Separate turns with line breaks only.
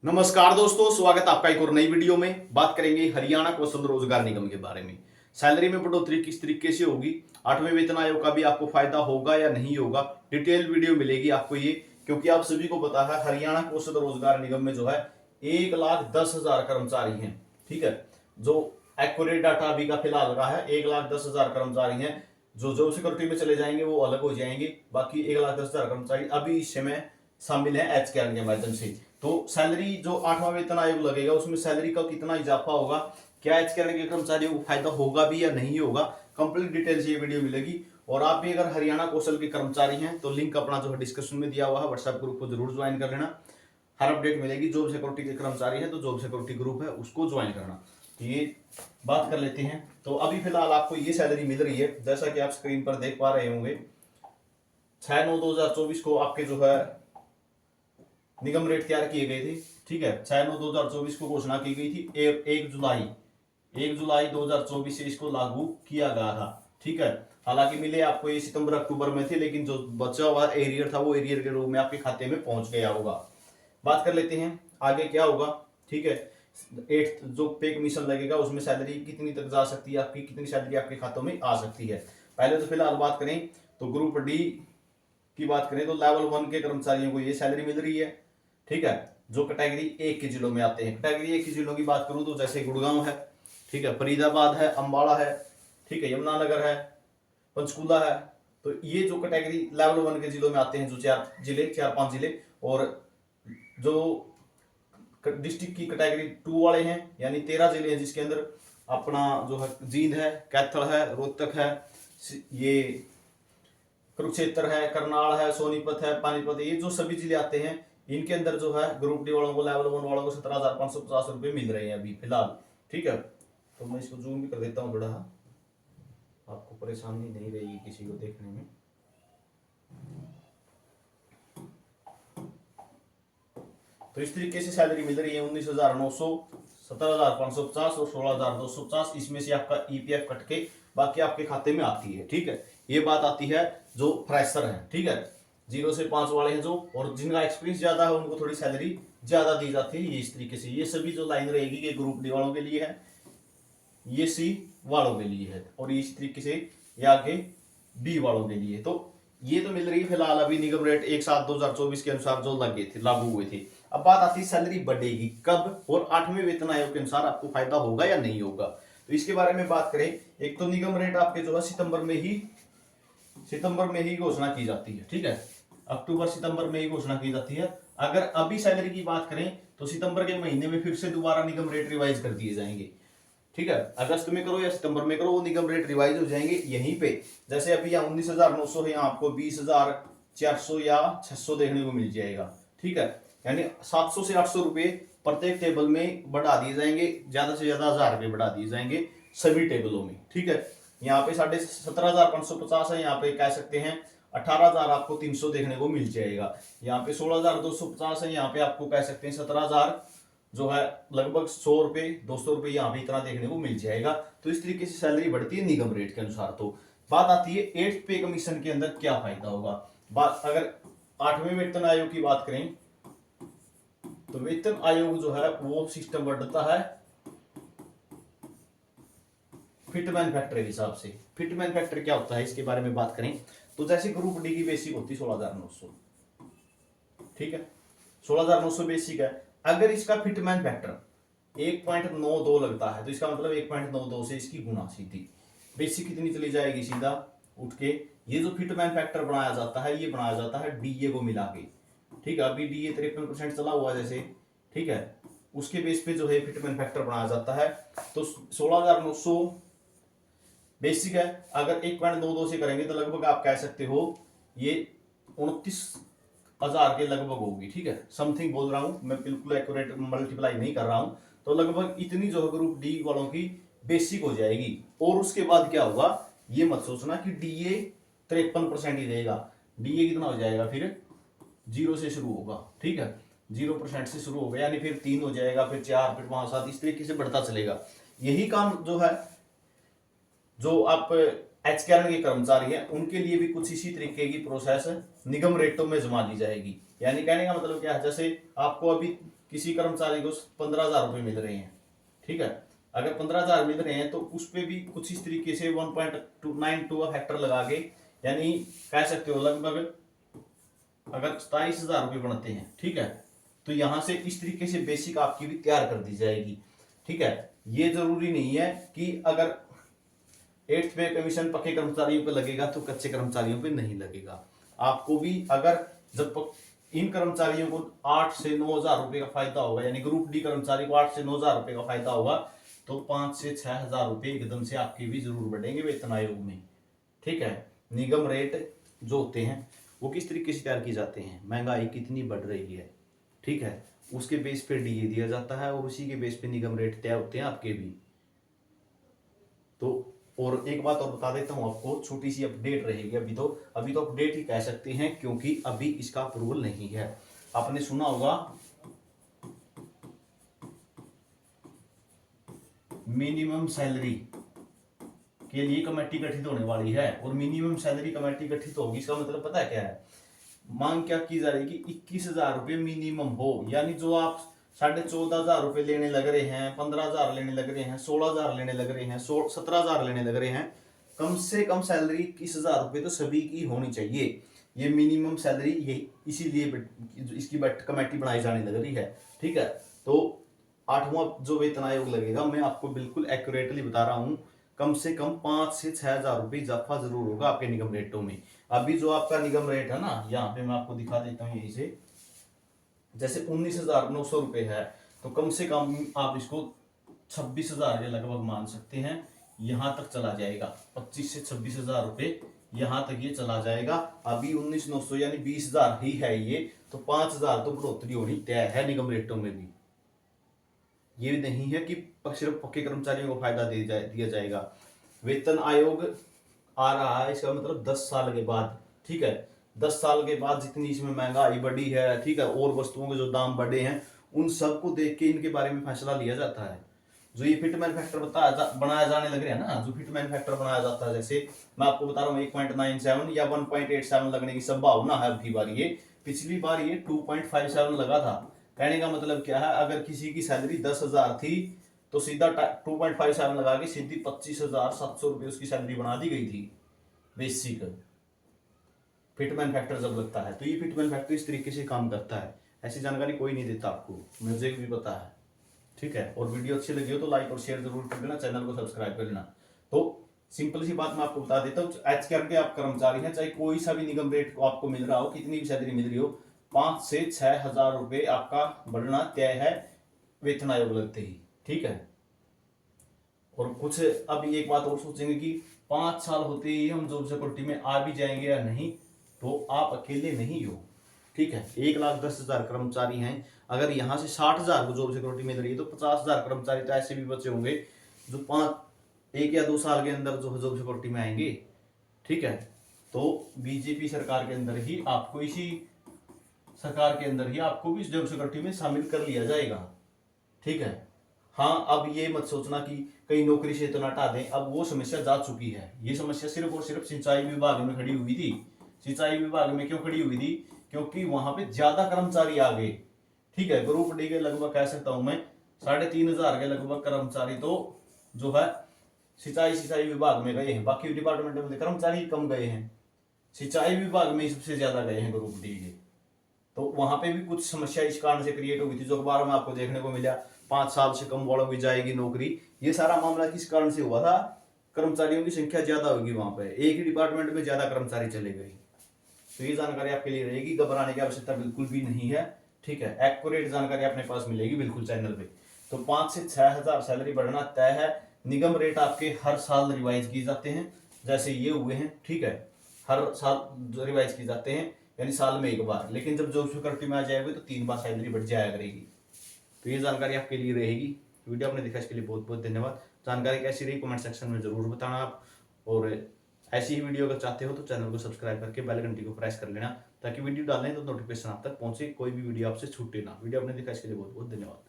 नमस्कार दोस्तों, स्वागत है आपका एक और नई वीडियो में। बात करेंगे हरियाणा कौशल रोजगार निगम के बारे में। सैलरी में बढ़ोतरी किस तरीके से होगी, 8वें वेतन आयोग का भी आपको फायदा होगा या नहीं होगा, डिटेल वीडियो मिलेगी आपको ये। क्योंकि आप सभी को पता है हरियाणा कौशल रोजगार निगम में जो है 1,10,000 कर्मचारी हैं। ठीक है, जो एक्यूरेट डाटा अभी का फिलहाल रहा है 1,10,000 कर्मचारी हैं। जो जॉब सिक्योरिटी में चले जाएंगे वो अलग हो जाएंगे, बाकी 1,10,000 कर्मचारी अभी इस समय शामिल है एच के माध्यम से। तो सैलरी जो 8वां वेतन आयोग लगेगा उसमें सैलरी का कितना इजाफा होगा, क्या एच के कर्मचारियों को फायदा होगा भी या नहीं होगा, कंप्लीट डिटेल से ये वीडियो मिलेगी। और आप भी अगर हरियाणा कौशल के कर्मचारी हैं तो लिंक अपना जो है डिस्क्रिप्शन में दिया हुआ है, व्हाट्सएप ग्रुप को जरूर ज्वाइन कर लेना। हर अपडेट मिलेगी। जॉब सिक्योरिटी के कर्मचारी है तो जॉब सिक्योरिटी ग्रुप है उसको ज्वाइन करना। तो ये बात कर लेते हैं। तो अभी फिलहाल आपको ये सैलरी मिल रही है, जैसा कि आप स्क्रीन पर देख पा रहे होंगे। 6/9/2024 को आपके जो है निगम रेट तैयार किए गए थे। ठीक है, 6/9/2024 को घोषणा की गई थी। 1 जुलाई 2024 से इसको लागू किया गया था। ठीक है, हालांकि मिले आपको ये सितंबर अक्टूबर में थे, लेकिन जो बचा हुआ एरियर था वो एरियर के रूप में आपके खाते में पहुंच गया होगा। बात कर लेते हैं आगे क्या होगा। ठीक है, 8th जो पे कमीशन लगेगा उसमें सैलरी कितनी तक जा सकती है, आपकी कितनी सैलरी आपके खातों में आ सकती है। पहले तो फिलहाल बात करें तो ग्रुप डी की बात करें तो लेवल 1 के कर्मचारियों को ये सैलरी मिल रही है। ठीक है, जो कैटेगरी 1 के जिलों में आते हैं। कैटेगरी 1 के जिलों की बात करूं तो जैसे गुड़गांव है, ठीक है, फरीदाबाद है, अंबाला है, ठीक है, यमुनानगर है, पंचकूला है। तो ये जो कैटेगरी लेवल 1 के जिलों में आते हैं, जो 4-5 जिले, और जो डिस्ट्रिक्ट की कैटेगरी 2 वाले हैं यानी 13 जिले हैं, जिसके अंदर अपना जो है जींद है, कैथल है, रोहतक है, ये कुरुक्षेत्र है, करनाल है, सोनीपत है, पानीपत, ये जो सभी जिले आते हैं इनके अंदर जो है ग्रुप डी वालों को, लेवल 1 वालों को 17,550 रुपए मिल रहे हैं अभी फिलहाल। ठीक है, तो मैं इसको जूम भी कर देता हूँ थोड़ा, आपको परेशानी नहीं रहेगी किसी को देखने में। तो इस तरीके से सैलरी मिल रही है 19,900, 17,550 और 16,250। इसमें से आपका ईपीएफ कट के बाकी आपके खाते में आती है। ठीक है, ये बात आती है जो फ्रेशर है। ठीक है, 0 से 5 वाले हैं जो, और जिनका एक्सपीरियंस ज्यादा है उनको थोड़ी सैलरी ज्यादा दी जाती है। ये इस तरीके से ये सभी जो लाइन रहेगी ये ग्रुप डी वालों के लिए है, ये सी वालों के लिए है, और इस तरीके से ये आगे बी वालों के लिए। तो ये तो मिल रही है फिलहाल अभी निगम रेट 1/7/2024 के अनुसार जो लगे थे, लागू हुए थे। अब बात आती है सैलरी बढ़ेगी कब और 8वें वेतन आयोग के अनुसार आपको फायदा होगा या नहीं होगा। तो इसके बारे में बात करें, एक तो निगम रेट आपके जो है सितंबर में ही घोषणा की जाती है। ठीक है, अक्टूबर सितंबर में ही घोषणा की जाती है। अगर अभी सैलरी की बात करें तो सितंबर के महीने में फिर से दोबारा निगम रेट रिवाइज कर दिए जाएंगे। ठीक है, अगस्त में करो या सितंबर में करो वो निगम रेट रिवाइज हो जाएंगे यहीं पे। जैसे अभी यहाँ 19,900 है, यहाँ आपको 20,400 या 600 देखने को मिल जाएगा। ठीक है, यानी 700 से 800 रुपए प्रत्येक टेबल में बढ़ा दिए जाएंगे, ज्यादा से ज्यादा 1,000 रुपए बढ़ा दिए जाएंगे सभी टेबलों में। ठीक है, यहाँ पे 17,550 है, यहाँ पे कह सकते हैं 18,300 देखने को मिल जाएगा। यहाँ पे 16,250 है, यहाँ पे आपको कह सकते हैं 17,000 जो है, लगभग 100 रुपए 200 रुपए यहाँ पे इतना देखने को मिल जाएगा। तो इस तरीके से सैलरी बढ़ती है निगम रेट के अनुसार। तो बात आती है 8th पे कमीशन के अंदर क्या फायदा होगा। बात अगर 8वें वेतन आयोग की बात करें तो वेतन आयोग जो है वो सिस्टम बढ़ता है फिटमैन फैक्टर के हिसाब से। फिटमैन फैक्टर क्या होता है इसके बारे में बात करें तो जैसे ग्रुप डी की बेसिक होती है 16,900। ठीक है, 16,900 बेसिक है। अगर इसका फिटमैन फैक्टर 1.92 लगता है तो इसका मतलब 1.92 से इसकी गुना सीधी बेसिक कितनी चली जाएगी, सीधा उठ के ये जो फिटमैन फैक्टर बनाया जाता है ये बनाया जाता है डीए को मिला के। ठीक है, अभी डीए 53% चला हुआ जैसे, ठीक है, उसके बेस पे जो है फिटमैन फैक्टर बनाया जाता है। तो 16,900 बेसिक है, अगर 1.22 से करेंगे तो लगभग आप कह सकते हो ये 29,000 के लगभग होगी। ठीक है, समथिंग बोल रहा हूं मैं, बिल्कुल एक्यूरेट मल्टीप्लाई नहीं कर रहा हूं। तो लगभग इतनी जो है ग्रुप डी वालों की बेसिक हो जाएगी। और उसके बाद क्या होगा ये मत सोचना कि डीए 53% ही देगा। डीए कितना हो जाएगा फिर 0 से शुरू होगा। ठीक है, 0% से शुरू होगा, यानी फिर 3 हो जाएगा, फिर 4, फिर 5, 7, इस तरीके से बढ़ता चलेगा। यही काम जो है जो आप एच के कर्मचारी हैं उनके लिए भी कुछ इसी तरीके की प्रोसेस निगम रेटों में जमा दी जाएगी। यानी कहने का मतलब क्या है, जैसे आपको अभी किसी कर्मचारी को 15,000 रुपये मिल रहे हैं, ठीक है, अगर 15,000 मिल रहे हैं तो उस पे भी कुछ इस तरीके से 1.92 फैक्टर लगा के, यानी कह सकते हो लगभग अगर 27,000 रुपये बनते हैं, ठीक है, तो यहां से इस तरीके से बेसिक आपकी भी तैयार कर दी जाएगी, ठीक है। ये जरूरी नहीं है कि अगर 8th पे कमीशन पक्के कर्मचारियों पे लगेगा तो कच्चे कर्मचारियों पे नहीं लगेगा। आपको भी अगर जब इन कर्मचारियों को 8 से 9,000 रुपए का फायदा होगा, यानी ग्रुप डी कर्मचारी को 8 से 9,000 रुपए का फायदा होगा, तो 5 से 6,000 रुपए एकदम से आपके भी जरूर बढ़ेंगे वेतन आयोग में, ठीक है। निगम रेट जो होते हैं वो किस तरीके से तैयार किए जाते हैं, महंगाई कितनी बढ़ रही है, ठीक है, उसके बेस पे डीए दिया जाता है और उसी के बेस पे निगम रेट तय होते हैं आपके भी। तो और एक बात और बता देता हूं आपको, छोटी सी अपडेट रहेगी, अभी तो अपडेट ही कह सकते हैं क्योंकि अभी इसका अप्रूवल नहीं है। आपने सुना होगा मिनिमम सैलरी के लिए कमेटी गठित होने वाली है, और मिनिमम सैलरी कमेटी गठित होगी, इसका मतलब पता है क्या है, मांग क्या की जा रही है कि 21,000 रुपये मिनिमम हो, यानी जो आप 14,500 रुपये लेने लग रहे हैं, 15,000 लेने लग रहे हैं, 16,000 लेने लग रहे हैं, 17,000 लेने लग रहे हैं, कम से कम सैलरी 21,000 रुपये तो सभी की होनी चाहिए। ये मिनिमम सैलरी ये इसीलिए इसकी कमेटी बनाई जाने लग रही है, ठीक है। तो 8वां जो वेतन आयोग लगेगा, मैं आपको बिल्कुल एक्यूरेटली बता रहा हूँ, कम से कम 5 से 6,000 रुपये इजाफा जरूर होगा आपके निगम रेटों में। अभी जो आपका निगम रेट है ना, यहाँ पे मैं आपको दिखा देता हूँ यहीं से, जैसे 19,900 रुपये है, तो कम से कम आप इसको 26,000 के लगभग मान सकते हैं, यहां तक चला जाएगा, 25 से 26,000 रुपये यहां तक ये चला जाएगा। अभी 19,900 यानी 20,000 ही है ये, तो 5,000 तो बढ़ोतरी होनी तय है निगम रेटों में भी। ये नहीं है कि सिर्फ पक्के कर्मचारियों को फायदा दिया जाएगा। वेतन आयोग आ रहा है, इसका मतलब 10 साल के बाद, ठीक है, 10 साल के बाद जितनी इसमें महंगाई बढ़ी है, ठीक है, और वस्तुओं के जो दाम बढ़े हैं, उन सबको देख के इनके बारे में फैसला लिया जाता है। जो ये फिट मैन्युफैक्चर बनाया जाने लग रहे हैं ना, जो फिट मैन्युफैक्चर बनाया जाता है, जैसे मैं आपको बता रहा हूँ 1.97 या 1.87 लगने की संभावना है अब की बार। ये पिछली बार ये 2.57 लगा था। कहने का मतलब क्या है, अगर किसी की सैलरी 10,000 थी तो सीधा 2.57 लगा के सीधी 25,700 रुपये उसकी सैलरी बना दी गई थी बेसिक। फिट मैन्युफैक्चर जब लगता है तो ये फिट मैन्युफैक्चर इस तरीके से काम करता है। ऐसी जानकारी कोई नहीं देता आपको, मुझे भी पता है, ठीक है। और वीडियो अच्छी लगी हो तो लाइक और शेयर जरूर कर देना, चैनल को सब्सक्राइब कर लेना। तो सिंपल सी बात मैं आपको बता देता हूँ, एचकेआर के आप कर्मचारी हैं, चाहे कोई सा भी निगम रेट को आपको मिल रहा हो, कितनी भी सैलरी मिल रही हो, 5 से 6,000 रुपये आपका बढ़ना तय है वेतन आयोग लगते ही, ठीक है। और कुछ अब एक बात और सोचेंगे कि 5 साल होते ही हम जॉब सिक्योरिटी में आ भी जाएंगे या नहीं, तो आप अकेले नहीं हो, ठीक है। 1,10,000 कर्मचारी हैं, अगर यहाँ से 60,000 को जॉब सिक्योरिटी मिल रही है तो 50,000 कर्मचारी तो ऐसे भी बचे होंगे जो 1 या 2 साल के अंदर जो जॉब सिक्योरिटी में आएंगे, ठीक है। तो बीजेपी सरकार के अंदर ही आपको, इसी सरकार के अंदर ही आपको भी जॉब सिक्योरिटी में शामिल कर लिया जाएगा, ठीक है। हाँ, अब ये मत सोचना कि कहीं नौकरी से तो हटा दें, अब वो समस्या जा चुकी है। ये समस्या सिर्फ और सिर्फ सिंचाई विभाग में खड़ी हुई थी। सिंचाई विभाग में क्यों खड़ी हुई थी, क्योंकि वहां पे ज्यादा कर्मचारी आ गए, ठीक है। ग्रुप डी के लगभग कह सकता हूं मैं 3,500 के लगभग कर्मचारी तो जो है सिंचाई विभाग में गए हैं, बाकी डिपार्टमेंट में कर्मचारी कम गए हैं, सिंचाई विभाग में सबसे ज्यादा गए हैं ग्रुप डी के। तो वहां पे भी कुछ समस्या इस कारण से क्रिएट हुई थी, जो अखबार में आपको देखने को मिला, 5 साल से कम वालों की जाएगी नौकरी। ये सारा मामला किस कारण से हुआ था, कर्मचारियों की संख्या ज्यादा होगी, वहां पे एक ही डिपार्टमेंट में ज्यादा कर्मचारी चले गए। तो ये जानकारी आपके लिए रहेगी, घबराने की आवश्यकता बिल्कुल भी नहीं है, ठीक है। एक्यूरेट जानकारी अपने पास मिलेगी बिल्कुल चैनल पे। तो 5 से 6,000 सैलरी बढ़ना तय है। निगम रेट आपके हर साल रिवाइज किए जाते हैं, जैसे ये हुए हैं, ठीक है, हर साल रिवाइज किए जाते हैं, यानी साल में एक बार। लेकिन जब जॉब सिक्योरिटी में आ जाएगी तो 3 बार सैलरी बढ़ जाया करेगी। तो ये जानकारी आपके लिए रहेगी। वीडियो आपने देखा इसके लिए बहुत बहुत धन्यवाद। जानकारी कैसी रही कमेंट सेक्शन में जरूर बताना आप, और ऐसी ही वीडियो अगर चाहते हो तो चैनल को सब्सक्राइब करके बेल घंटी को प्रेस कर लेना, ताकि वीडियो डालने तो नोटिफिकेशन आप तक पहुंचे, कोई भी वीडियो आपसे छूटे ना। वीडियो आपने देखा इसके लिए बहुत बहुत धन्यवाद।